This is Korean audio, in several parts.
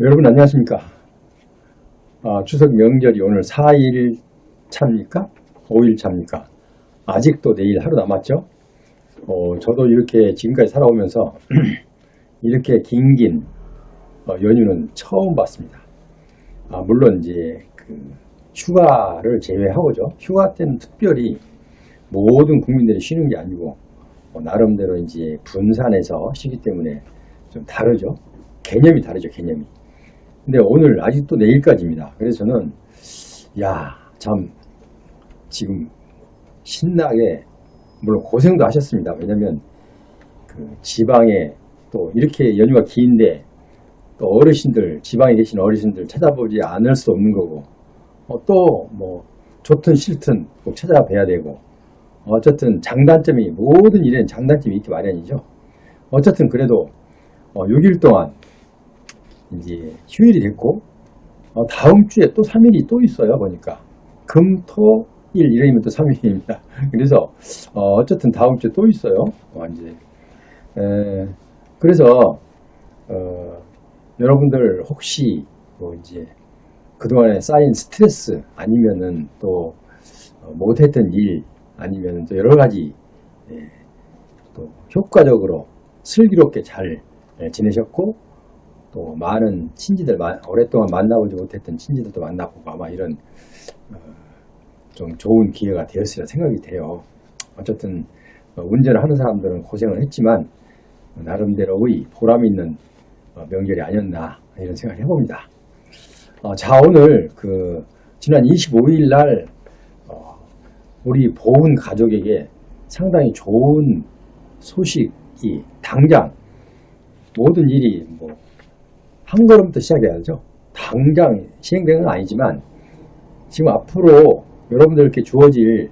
여러분 안녕하십니까? 추석 명절이 오늘 4일 차입니까? 5일 차입니까? 아직도 내일 하루 남았죠? 저도 이렇게 지금까지 살아오면서 이렇게 긴 연휴는 처음 봤습니다. 물론 이제 휴가를 제외하고죠. 휴가 때는 특별히 모든 국민들이 쉬는 게 아니고 나름대로 이제 분산해서 쉬기 때문에 좀 다르죠. 개념이 다르죠, 개념이. 근데 오늘 아직도 내일까지입니다. 그래서 저는 참 지금 신나게, 물론 고생도 하셨습니다. 왜냐면 지방에 또 이렇게 연휴가 긴데 또 어르신들, 지방에 계신 어르신들 찾아보지 않을 수 없는 거고, 또 뭐 좋든 싫든 꼭 찾아뵈야 되고, 어쨌든 장단점이, 모든 일에는 장단점이 있기 마련이죠. 어쨌든 그래도 6일 동안 이제 휴일이 됐고, 다음 주에 또 3일이 또 있어요. 보니까 금, 토, 일 이러면 또 3일입니다. 그래서 어쨌든 다음 주에 또 있어요. 이제 그래서 여러분들 혹시 이제 그동안에 쌓인 스트레스, 아니면은 또 못했던 일, 아니면 또 여러 가지 또 효과적으로 슬기롭게 잘 지내셨고, 또 많은 친지들, 오랫동안 만나보지 못했던 친지들도 만나보고, 아마 이런 좀 좋은 기회가 되었으리라 생각이 돼요. 어쨌든 운전을 하는 사람들은 고생을 했지만 나름대로의 보람 있는 명절이 아니었나, 이런 생각을 해봅니다. 자, 오늘 지난 25일 날 우리 보훈 가족에게 상당히 좋은 소식이, 당장 모든 일이 한 걸음부터 시작해야죠. 당장 시행되는 건 아니지만 지금 앞으로 여러분들께 주어질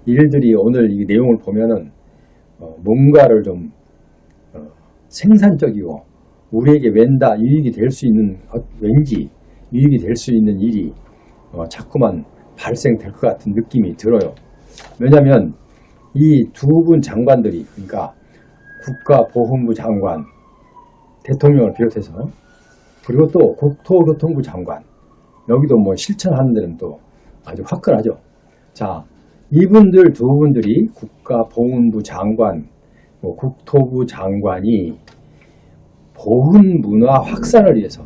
일들이, 오늘 이 내용을 보면은 뭔가를 좀 생산적이고 우리에게 유익이 될 수 있는, 왠지 유익이 될 수 있는 일이 자꾸만 발생될 것 같은 느낌이 들어요. 왜냐하면 이 두 분 장관들이, 그러니까 국가보훈부 장관, 대통령을 비롯해서, 그리고 또 국토교통부 장관, 여기도 실천하는 데는 또 아주 화끈하죠. 자, 이분들 두 분들이, 국가보훈부 장관, 국토부 장관이 보훈 문화 확산을 위해서,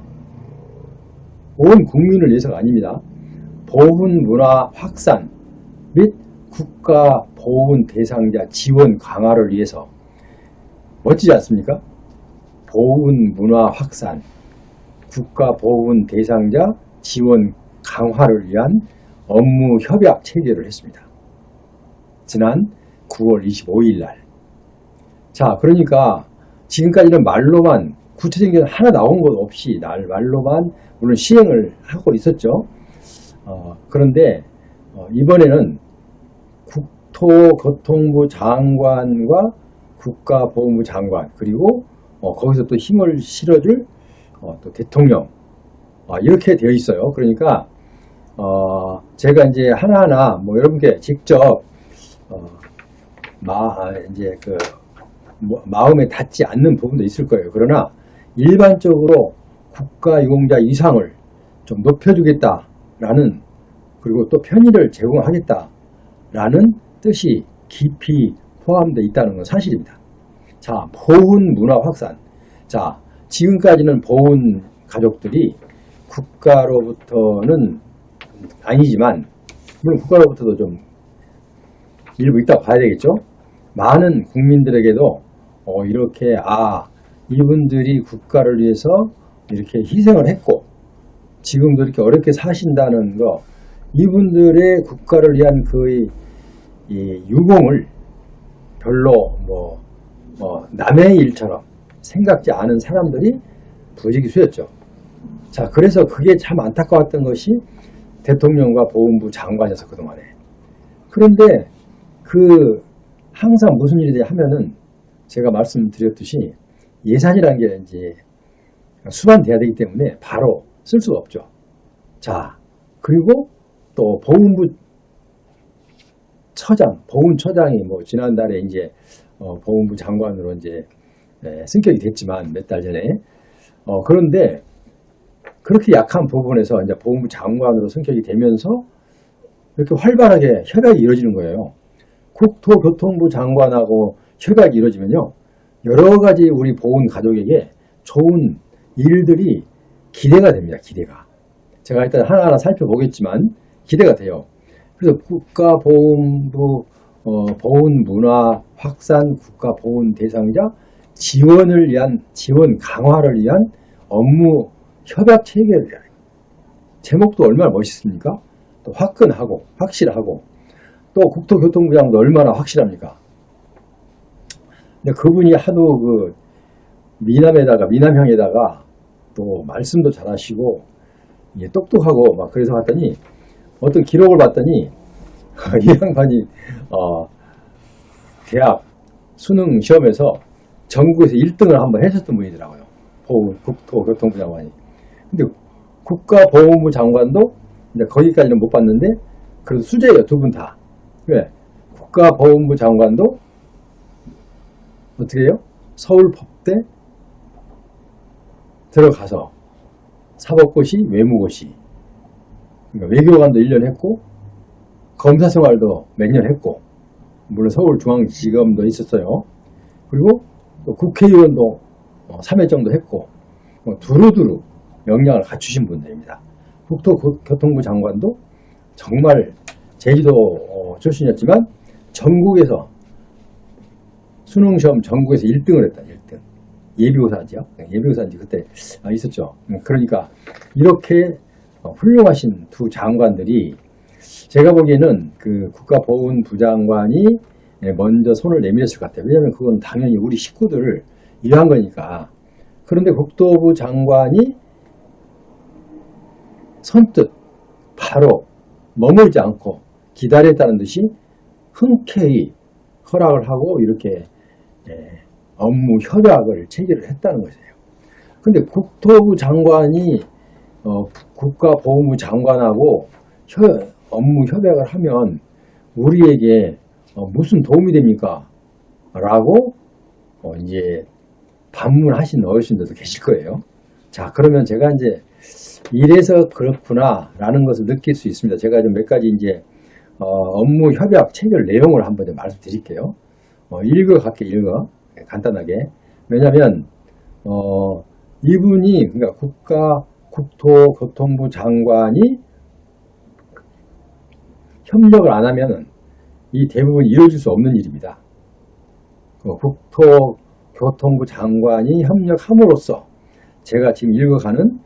온 국민을 위해서가 아닙니다. 보훈 문화 확산 및 국가 보훈 대상자 지원 강화를 위해서, 멋지지 않습니까? 보훈 문화 확산, 국가 보훈 대상자 지원 강화를 위한 업무 협약 체결을 했습니다. 지난 9월 25일 날. 자, 그러니까 지금까지는 말로만, 구체적인 게 하나 나온 것 없이 말로만 물론 시행을 하고 있었죠. 그런데 이번에는 국토교통부 장관과 국가보훈부 장관, 그리고 거기서 또 힘을 실어줄 또 대통령, 이렇게 되어 있어요. 그러니까 제가 이제 하나하나 여러분께 직접 이제 마음에 닿지 않는 부분도 있을 거예요. 그러나 일반적으로 국가유공자 이상을 좀 높여주겠다라는, 그리고 또 편의를 제공하겠다라는 뜻이 깊이 포함되어 있다는 건 사실입니다. 자, 보훈 문화 확산. 자, 지금까지는 보훈 가족들이 국가로부터는 아니지만, 물론 국가로부터도 좀 일부 있다고 봐야 되겠죠. 많은 국민들에게도 이렇게 이분들이 국가를 위해서 이렇게 희생을 했고 지금도 이렇게 어렵게 사신다는 거, 이분들의 국가를 위한 이 유공을 별로 남의 일처럼 생각지 않은 사람들이 부지기수였죠. 자, 그래서 그게 참 안타까웠던 것이 대통령과 보훈부 장관이어서 그동안에. 그런데 항상 무슨 일이 하면은 제가 말씀드렸듯이 예산이라는 게 이제 수반돼야 되기 때문에 바로 쓸 수가 없죠. 자, 그리고 또 보훈부 보훈처장이 지난달에 이제 보훈부 장관으로 이제 승격이 됐지만, 몇 달 전에. 그런데 그렇게 약한 부분에서 이제 보훈부 장관으로 승격이 되면서 이렇게 활발하게 협약이 이루어지는 거예요. 국토교통부 장관하고 협약이 이루어지면요, 여러 가지 우리 보훈 가족에게 좋은 일들이 기대가 됩니다. 기대가. 제가 일단 하나하나 살펴보겠지만 기대가 돼요. 그래서 국가보훈부 보훈문화 확산 국가보훈 대상자 지원을 위한 지원 강화를 위한 업무 협약 체계를 위한 제목도 얼마나 멋있습니까? 또 화끈하고 확실하고 또 국토교통부장도 얼마나 확실합니까? 근데 그분이 하도 그 미남형에다가 또 말씀도 잘하시고 똑똑하고 막 그래서 봤더니 어떤 기록을 봤더니 이 양반이 대학 수능 시험에서 전국에서 1등을 한번 했었던 분이더라고요. 국토교통부 장관이. 근데 국가보훈부 장관도 이제 거기까지는 못 봤는데 그래도 수재예요. 두 분 다. 왜? 국가보훈부 장관도 어떻게 해요? 서울법대 들어가서 사법고시, 외무고시, 그러니까 외교관도 1년 했고 검사 생활도 몇 년 했고 물론 서울중앙지검도 있었어요. 그리고 또 국회의원도 3회 정도 했고 두루두루 역량을 갖추신 분들입니다. 국토교통부 장관도 정말 제주도 출신이었지만 전국에서 수능시험 전국에서 1등을 했다. 1등. 예비고사죠. 예비고사인지 그때 있었죠. 그러니까 이렇게 훌륭하신 두 장관들이 제가 보기에는 그 국가보훈부 장관이 먼저 손을 내밀었을 것 같아요. 왜냐하면 그건 당연히 우리 식구들을 위한 거니까. 그런데 국토부 장관이 선뜻 바로 머물지 않고 기다렸다는 듯이 흔쾌히 허락을 하고 이렇게 업무 협약을 체결을 했다는 것이에요. 근데 국토부 장관이 국가보훈부 장관하고 업무 협약을 하면 우리에게 무슨 도움이 됩니까? 라고 이제 반문하신 어르신들도 계실 거예요. 자, 그러면 제가 이제 이래서 그렇구나 라는 것을 느낄 수 있습니다. 제가 좀 몇 가지 이제 업무 협약 체결 내용을 한번 좀 말씀드릴게요. 읽어 간단하게. 왜냐하면 이분이 그러니까 국토교통부 장관이 협력을 안 하면은 이 대부분 이루어질 수 없는 일입니다. 국토교통부 장관이 협력함으로써 제가 지금 읽어가는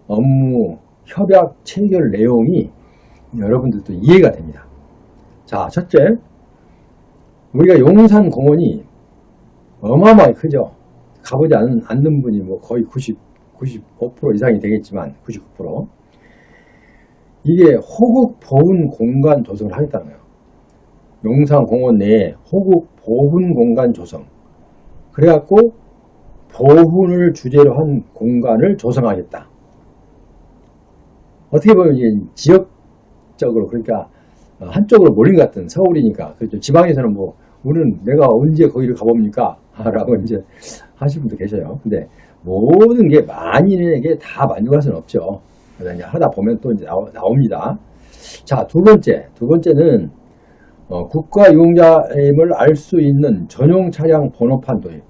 업무 협약 체결 내용이 여러분들도 이해가 됩니다. 자, 첫째, 우리가 용산공원이 어마어마하게 크죠. 가보지 않는 분이 뭐 거의 95% 이상이 되겠지만 99%. 이게 호국 보훈 공간 조성을 하겠다는 거예요. 용산공원 내에 호국 보훈 공간 조성. 그래갖고 보훈을 주제로 한 공간을 조성하겠다. 어떻게 보면 이게 지역적으로 그러니까 한쪽으로 몰린 것 같은 서울이니까 그렇죠. 지방에서는 뭐 우리는 내가 언제 거기를 가봅니까? 라고 이제 하시는 분도 계셔요. 근데 모든 게 만인에게 다 만족할 수는 없죠. 그래서 이제 하다 보면 또 이제 나옵니다. 자, 두 번째는 국가유공자임을 알 수 있는 전용 차량 번호판 도입.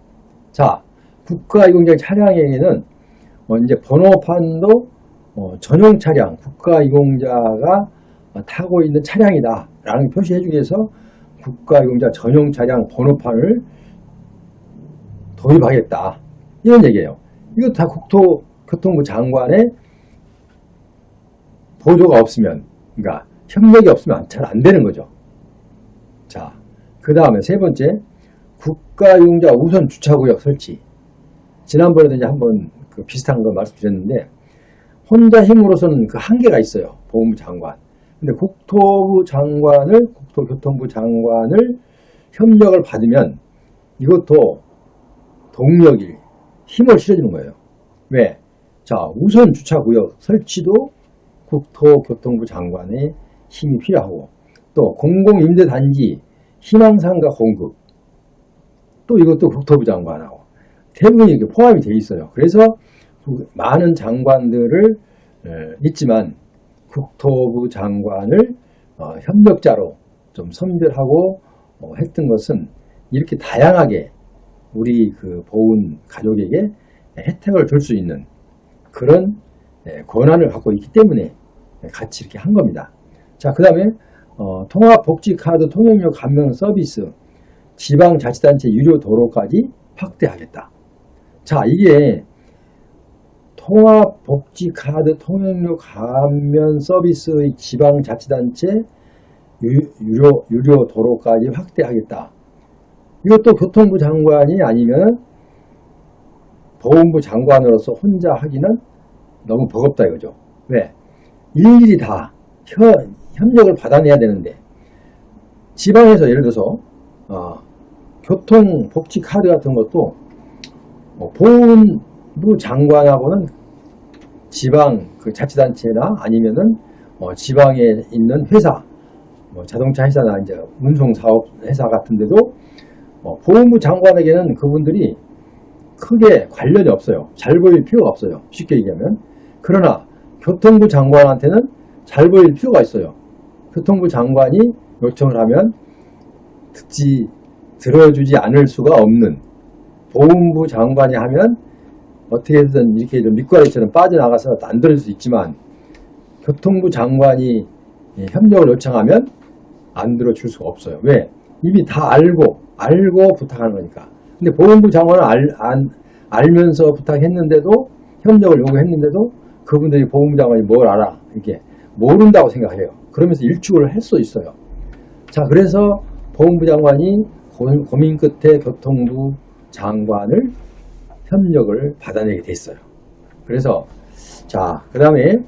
자, 국가유공자 차량에게는 이제 번호판도 전용 차량, 국가유공자가 타고 있는 차량이다 라는 표시해주기 위해서 국가유공자 전용 차량 번호판을 도입하겠다. 이런 얘기예요. 이거 다 국토교통부 장관의 보조가 없으면, 그러니까 협력이 없으면 잘 안 되는 거죠. 자, 그 다음에 세 번째, 국가유공자 우선 주차구역 설치. 지난번에도 이제 한번 그 비슷한 거 말씀드렸는데, 혼자 힘으로서는 그 한계가 있어요. 보훈부 장관. 근데 국토교통부 장관을 협력을 받으면 이것도 동력이 힘을 실어주는 거예요. 왜? 자, 우선 주차구역 설치도 국토교통부 장관의 힘이 필요하고 또 공공임대단지 희망상가 공급 또 이것도 국토부 장관하고 대부분이 이렇게 포함이 되어 있어요. 그래서 많은 장관들을 있지만 국토부 장관을 협력자로 좀 선별하고 했던 것은 이렇게 다양하게 우리 그 보훈 가족에게 혜택을 줄 수 있는 그런 권한을 갖고 있기 때문에 같이 이렇게 한 겁니다. 자, 그 다음에 통합복지카드 통행료 감면 서비스 지방자치단체 유료 도로까지 확대하겠다. 자, 이게 통합복지카드 통행료 감면 서비스의 지방자치단체 유료 도로까지 확대하겠다. 이것도 교통부 장관이 아니면 보훈부 장관으로서 혼자 하기는 너무 버겁다 이거죠. 왜? 일일이 다 협력을 받아내야 되는데 지방에서 예를 들어서 교통복지카드 같은 것도 보훈부 장관하고는 지방 그 자치단체나 아니면은 지방에 있는 회사, 자동차 회사나 이제 운송사업 회사 같은데도 보훈부 장관에게는 그분들이 크게 관련이 없어요. 잘 보일 필요가 없어요. 쉽게 얘기하면. 그러나 교통부 장관한테는 잘 보일 필요가 있어요. 교통부 장관이 요청을 하면 들어주지 않을 수가 없는, 보훈부 장관이 하면 어떻게든 이렇게 좀 밑과리처럼 빠져나가서 안 들어줄 수 있지만 교통부 장관이 협력을 요청하면 안 들어줄 수가 없어요. 왜? 이미 다 알고 부탁하는 거니까. 근데 보훈부 장관은 알면서 부탁했는데도, 협력을 요구했는데도 그분들이 보훈부 장관이 뭘 알아? 이렇게 모른다고 생각해요. 그러면서 일축을 할 수 있어요. 자, 그래서 보훈부 장관이 고민 끝에 교통부 장관을 협력을 받아내게 됐어요. 그래서 자, 그 다음에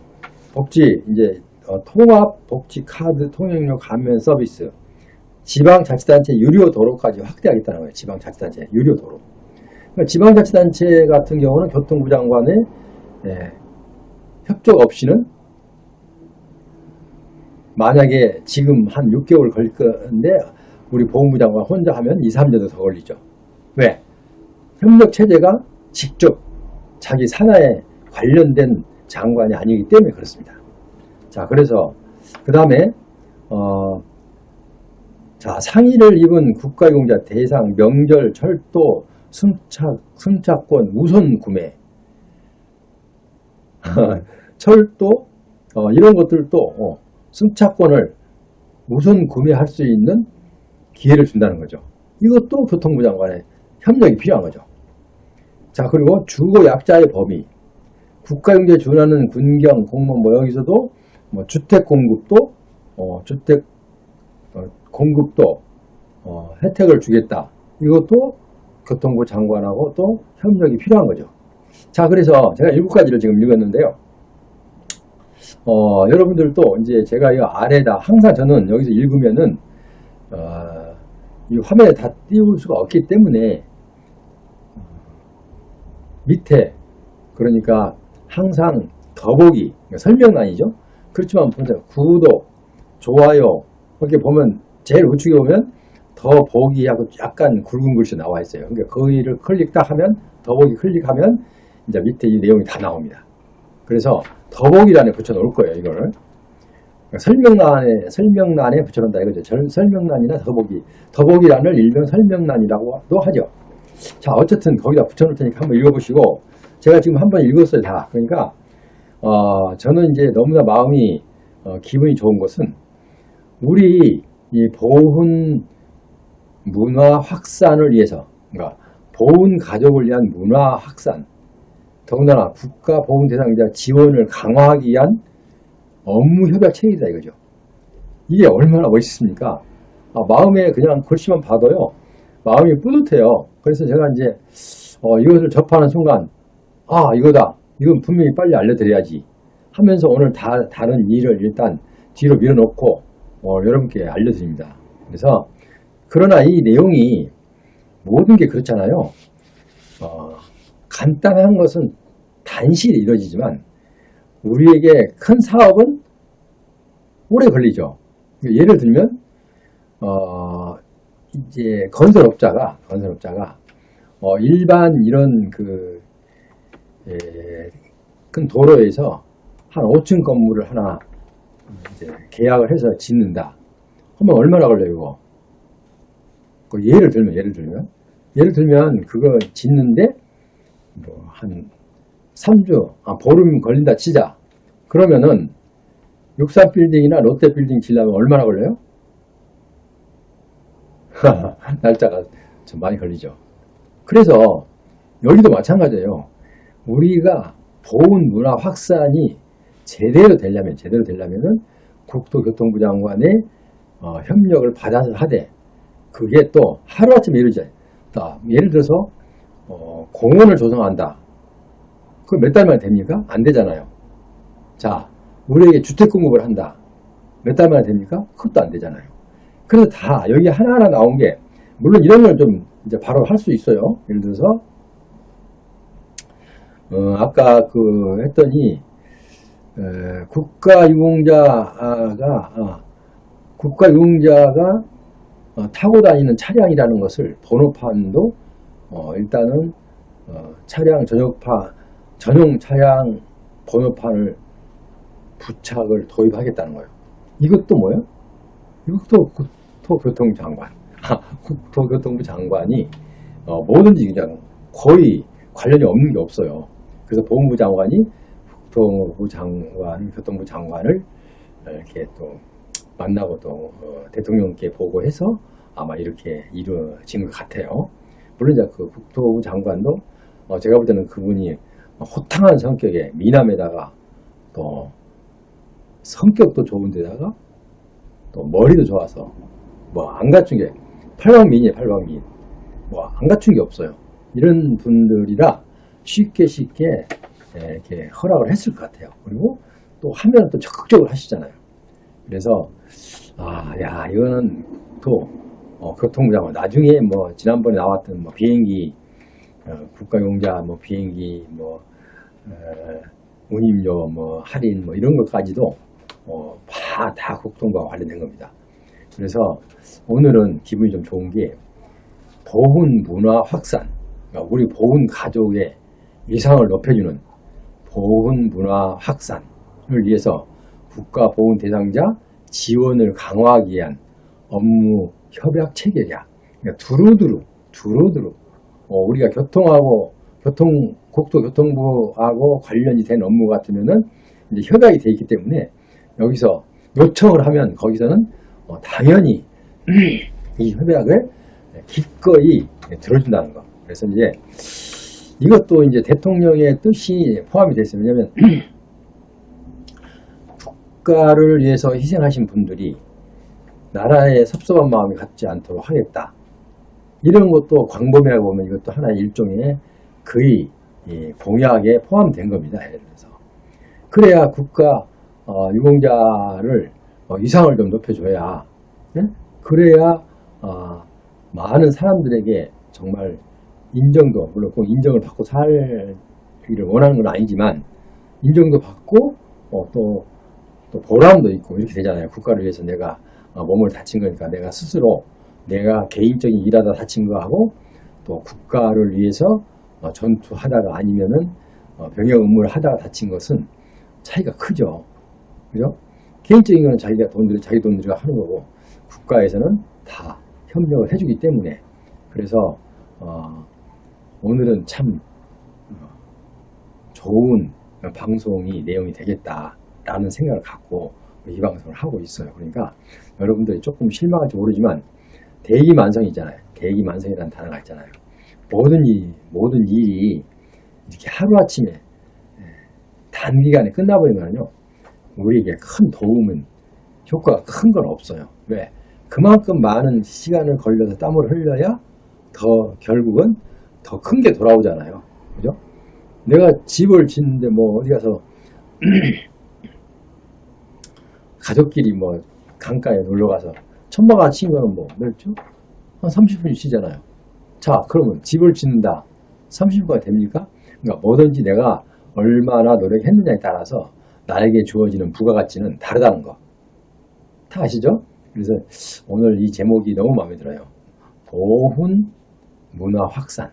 이제 통합복지카드 통행료 감면 서비스 지방자치단체 유료 도로까지 확대하겠다는 거예요. 지방자치단체 유료 도로. 그러니까 지방자치단체 같은 경우는 교통부 장관의 협조 없이는, 만약에 지금 한 6개월 걸릴 건데 우리 보훈부 장관 혼자 하면 2, 3년도 더 걸리죠. 왜? 협력체제가 직접 자기 산하에 관련된 장관이 아니기 때문에 그렇습니다. 자, 그래서 그 다음에 자, 상의를 입은 국가유공자 대상 명절, 철도, 승차권 우선 구매 철도 이런 것들도 승차권을 우선 구매할 수 있는 기회를 준다는 거죠. 이것도 교통부 장관의 협력이 필요한 거죠. 자, 그리고 주거 약자의 범위, 국가경제에 준하는 군경, 공무원 여기서도 주택 공급도 혜택을 주겠다. 이것도 교통부 장관하고 또 협력이 필요한 거죠. 자, 그래서 제가 7가지를 지금 읽었는데요. 여러분들도 이제 제가 이 아래다 항상 저는 여기서 읽으면은 이 화면에 다 띄울 수가 없기 때문에 밑에, 그러니까 항상 더보기 설명란이죠. 그렇지만 보세요. 구독, 좋아요 이렇게 보면 제일 우측에 보면 더보기하고 약간 굵은 글씨 나와 있어요. 그러니까 거기를 클릭 딱 하면, 더보기 클릭하면 이제 밑에 이 내용이 다 나옵니다. 그래서 더보기란에 붙여 놓을 거예요. 이걸 설명란에 붙여 놓는다 이거죠. 설명란이나 더보기란을 일명 설명란이라고도 하죠. 자, 어쨌든 거기다 붙여 놓을 테니까 한번 읽어보시고, 제가 지금 한번 읽었어요. 다. 그러니까 저는 이제 너무나 마음이 기분이 좋은 것은 우리 이 보훈 문화 확산을 위해서, 그러니까 보훈 가족을 위한 문화 확산, 더군다나 국가 보훈 대상자 지원을 강화하기 위한 업무 협약 체계이다 이거죠. 이게 얼마나 멋있습니까? 마음에 그냥 글씨만 봐도요, 마음이 뿌듯해요. 그래서 제가 이제 이것을 접하는 순간, 이거다, 이건 분명히 빨리 알려드려야지 하면서 오늘 다른 일을 일단 뒤로 밀어놓고 여러분께 알려드립니다. 그래서 그러나 이 내용이 모든 게 그렇잖아요. 간단한 것은 단실이 이루어지지만 우리에게 큰 사업은 오래 걸리죠. 예를 들면 이제 건설업자가 일반 이런 큰 도로에서 한 5층 건물을 하나 이제 계약을 해서 짓는다. 그러면 얼마나 걸려요, 이거? 예를 들면 그거 짓는데 뭐 한 3주, 보름 걸린다 치자. 그러면은 63빌딩이나 롯데빌딩 지려면 얼마나 걸려요? 날짜가 좀 많이 걸리죠. 그래서 여기도 마찬가지예요. 우리가 보훈 문화 확산이 제대로 되려면은 국토교통부 장관의 협력을 받아서 하되, 그게 또 하루아침에 이루어지지 않아요. 예를 들어서 공원을 조성한다. 그거 몇 달 만에 됩니까? 안 되잖아요. 자, 우리에게 주택 공급을 한다. 몇 달 만에 됩니까? 그것도 안 되잖아요. 그래서 다 여기 하나하나 나온 게, 물론 이런 걸 좀 이제 바로 할 수 있어요. 예를 들어서 아까 했더니 국가유공자가 타고 다니는 차량이라는 것을 번호판도 일단은 차량 전용 차량 번호판을 부착을 도입하겠다는 거예요. 이것도 뭐예요? 이것도 국토교통부 장관이 뭐든지 그냥 거의 관련이 없는 게 없어요. 그래서 보훈부 장관이 교통부 장관을 이렇게 또 만나고 또 대통령께 보고해서 아마 이렇게 이루어진 것 같아요. 물론 이제 그 국토부 장관도 제가 볼 때는 그분이 호탕한 성격에 미남에다가 또 성격도 좋은데다가 또 머리도 좋아서 뭐 안 갖춘 게 팔방미인이에요. 뭐 안 갖춘 게 없어요. 이런 분들이라 쉽게 이렇게 허락을 했을 것 같아요. 그리고 또 하면 또 적극적으로 하시잖아요. 그래서 이거는 또 교통부 장관, 나중에 뭐 지난번에 나왔던 뭐 비행기 국가용자 뭐 비행기 운임료 뭐 할인 뭐 이런 것까지도 다 국토부와 관련된 겁니다. 그래서 오늘은 기분이 좀 좋은 게 보훈 문화 확산, 그러니까 우리 보훈 가족의 위상을 높여주는 보훈 문화 확산을 위해서 국가보훈 대상자 지원을 강화하기 위한 업무 협약 체계야. 그러니까 두루두루 우리가 국토교통부하고 관련이 된 업무 같으면은 이제 협약이 돼 있기 때문에 여기서 요청을 하면 거기서는 당연히 이 협약을 기꺼이 들어준다는 거. 그래서 이제 이것도 이제 대통령의 뜻이 포함이 됐어요. 왜냐하면 국가를 위해서 희생하신 분들이 나라에 섭섭한 마음이 갖지 않도록 하겠다. 이런 것도 광범위하게 보면 이것도 하나의 일종의 거의 공약에 포함된 겁니다. 예를 들어서. 그래야 국가 유공자를 위상을 좀 높여줘야, 그래야 많은 사람들에게 정말 인정도, 물론 꼭 인정을 받고 살기를 원하는 건 아니지만 인정도 받고 또 보람도 있고 이렇게 되잖아요. 국가를 위해서 내가 몸을 다친 거니까 내가 개인적인 일하다 다친 거하고 또 국가를 위해서 전투하다가 아니면은 병역 업무를 하다가 다친 것은 차이가 크죠. 그죠? 개인적인 거는 자기 돈 들여 하는 거고 국가에서는 다 협력을 해주기 때문에, 그래서 오늘은 참 좋은 방송이 내용이 되겠다라는 생각을 갖고 이 방송을 하고 있어요. 그러니까 여러분들이 조금 실망할지 모르지만 대기만성이잖아요. 대기만성이라는 단어가 있잖아요. 모든 일이 이렇게 하루아침에 단기간에 끝나버리면요, 우리에게 큰 도움은, 효과가 큰 건 없어요. 왜? 그만큼 많은 시간을 걸려서 땀을 흘려야 결국은 더 큰 게 돌아오잖아요. 그죠? 내가 집을 짓는데 뭐 어디 가서 가족끼리 뭐 강가에 놀러 가서 천막아 친 거는 뭐 몇 주? 한 30분 쉬잖아요. 자, 그러면 집을 짓는다. 30분가 됩니까? 그러니까 뭐든지 내가 얼마나 노력했느냐에 따라서 나에게 주어지는 부가가치는 다르다는 거. 다 아시죠? 그래서 오늘 이 제목이 너무 마음에 들어요. 보훈 문화 확산.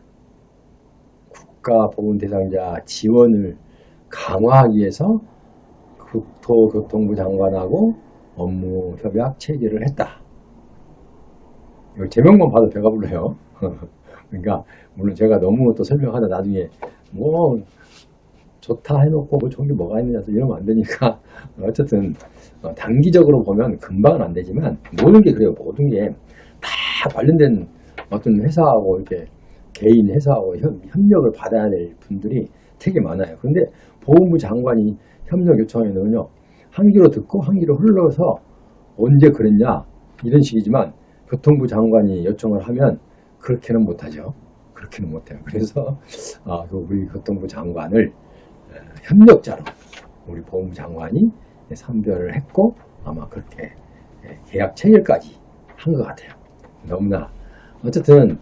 국가 보훈 대상자 지원을 강화하기 위해서 국토교통부 장관하고 업무 협약 체결을 했다. 이거 제목만 봐도 배가 불러요. 그러니까 물론 제가 너무 또 설명하다 나중에 뭐 좋다 해놓고 뭐 좋은 게 뭐가 있느냐 또 이러면 안 되니까 어쨌든 단기적으로 보면 금방은 안 되지만 모든 게 그래요. 모든 게 다 관련된 어떤 회사하고 이렇게 개인 회사하고 협력을 받아야 될 분들이 되게 많아요. 근데 보훈부 장관이 협력 요청에는요, 한 귀로 듣고 한 귀로 흘러서 언제 그랬냐 이런 식이지만 교통부 장관이 요청을 하면 그렇게는 못하죠. 그렇게는 못해요. 그래서 우리 교통부 장관을 협력자로 우리 보훈부 장관이 선별을 했고 아마 그렇게 계약 체결까지 한 것 같아요. 너무나 어쨌든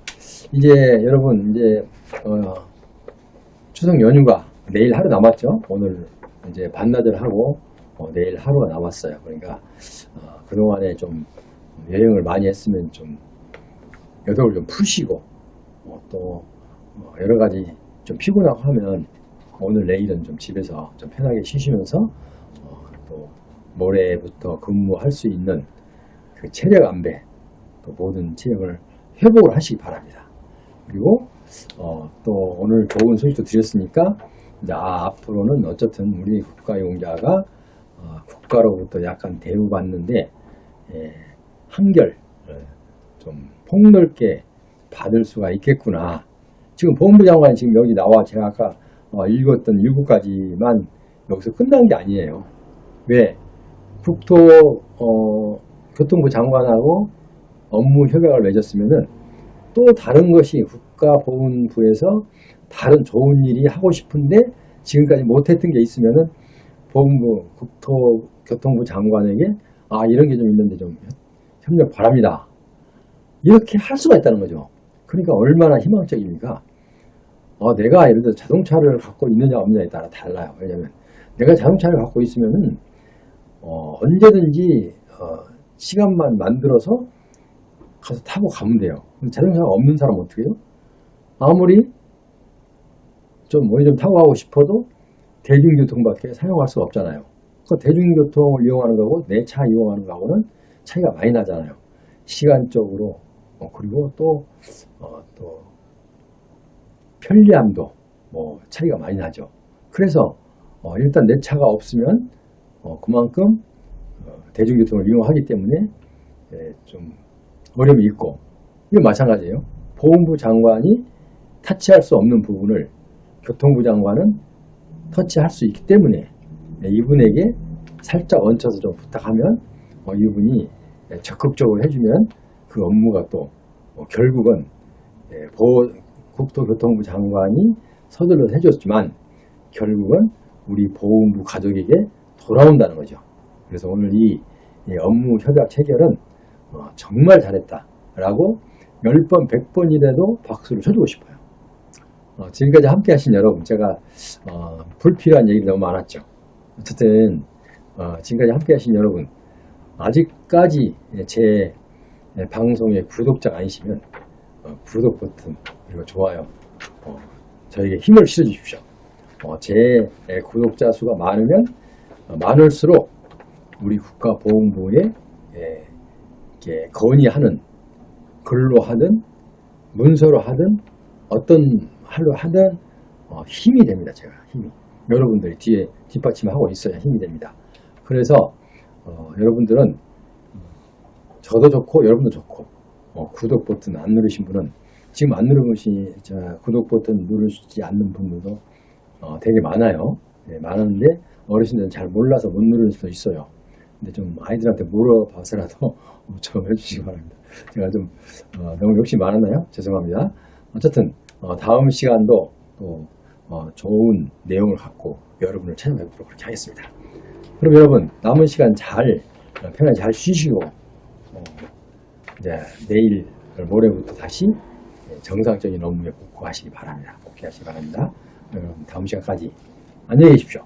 이제 여러분 이제 추석 연휴가 내일 하루 남았죠. 오늘 이제 반나절 하고 내일 하루가 남았어요. 그러니까 그동안에 좀 여행을 많이 했으면 좀 여독을 좀 푸시고 또 여러 가지 좀 피곤하고 하면 오늘 내일은 좀 집에서 좀 편하게 쉬시면서 또 모레부터 근무할 수 있는 그 체력 안배 또 모든 체력을 회복을 하시기 바랍니다. 그리고 또 오늘 좋은 소식도 드렸으니까 이제 앞으로는 어쨌든 우리 국가용자가 국가로부터 약간 대우받는데 한결 좀 폭넓게 받을 수가 있겠구나. 지금 보훈부 장관이 지금 여기 나와 제가 아까 읽었던 7가지만 여기서 끝난 게 아니에요. 왜? 교통부 장관하고 업무 협약을 맺었으면은 또 다른 것이 국가보훈부에서 다른 좋은 일이 하고 싶은데 지금까지 못했던 게 있으면은 보훈부 국토교통부 장관에게 이런 게 좀 있는데 좀 협력 바랍니다. 이렇게 할 수가 있다는 거죠. 그러니까 얼마나 희망적입니까? 내가 예를 들어 자동차를 갖고 있느냐 없느냐에 따라 달라요. 왜냐면 내가 자동차를 갖고 있으면은 언제든지 시간만 만들어서 가서 타고 가면 돼요. 자동차가 없는 사람은 어떻게 해요? 아무리 좀 어디 좀 타고 가고 싶어도 대중교통밖에 사용할 수가 없잖아요. 그 대중교통을 이용하는 거고 내 차 이용하는 거하고는 차이가 많이 나잖아요. 시간적으로 그리고 또 편리함도 차이가 많이 나죠. 그래서 일단 내 차가 없으면 그만큼 대중교통을 이용하기 때문에 좀 어려움이 있고 이게 마찬가지예요. 보훈부 장관이 터치할 수 없는 부분을 교통부 장관은 터치할 수 있기 때문에 이분에게 살짝 얹혀서 좀 부탁하면 이분이 적극적으로 해주면 그 업무가 또 결국은 국토교통부 장관이 서둘러서 해줬지만 결국은 우리 보훈부 가족에게 돌아온다는 거죠. 그래서 오늘 이 업무 협약 체결은 정말 잘했다라고 10번, 100번이라도 박수를 쳐주고 싶어요. 지금까지 함께 하신 여러분, 제가 불필요한 얘기가 너무 많았죠. 어쨌든 지금까지 함께 하신 여러분, 아직까지 제 방송의 구독자가 아니시면 구독 버튼 그리고 좋아요 저에게 힘을 실어주십시오. 제 구독자 수가 많으면 많을수록 우리 국가보훈부에 건의하는 글로 하든 문서로 하든 어떤 할로 하든 힘이 됩니다. 제가 힘이 여러분들이 뒤에 뒷받침하고 있어야 힘이 됩니다. 그래서 여러분들은 저도 좋고 여러분도 좋고 구독 버튼 안 누르신 분은 지금 안 누르시 구독 버튼 누르시지 않는 분들도 되게 많아요. 많은데 어르신들은 잘 몰라서 못 누를 수도 있어요. 근데 좀 아이들한테 물어봐서라도 좀 해주시기 바랍니다. 제가 좀 너무 욕심이 많았나요? 죄송합니다. 어쨌든 다음 시간도 또 좋은 내용을 갖고 여러분을 찾아뵙도록 그렇게 하겠습니다. 그럼 여러분 남은 시간 편하게 잘 쉬시고 이제 내일 모레부터 다시 정상적인 업무에 복귀하시기 바랍니다. 여러분 다음 시간까지 안녕히 계십시오.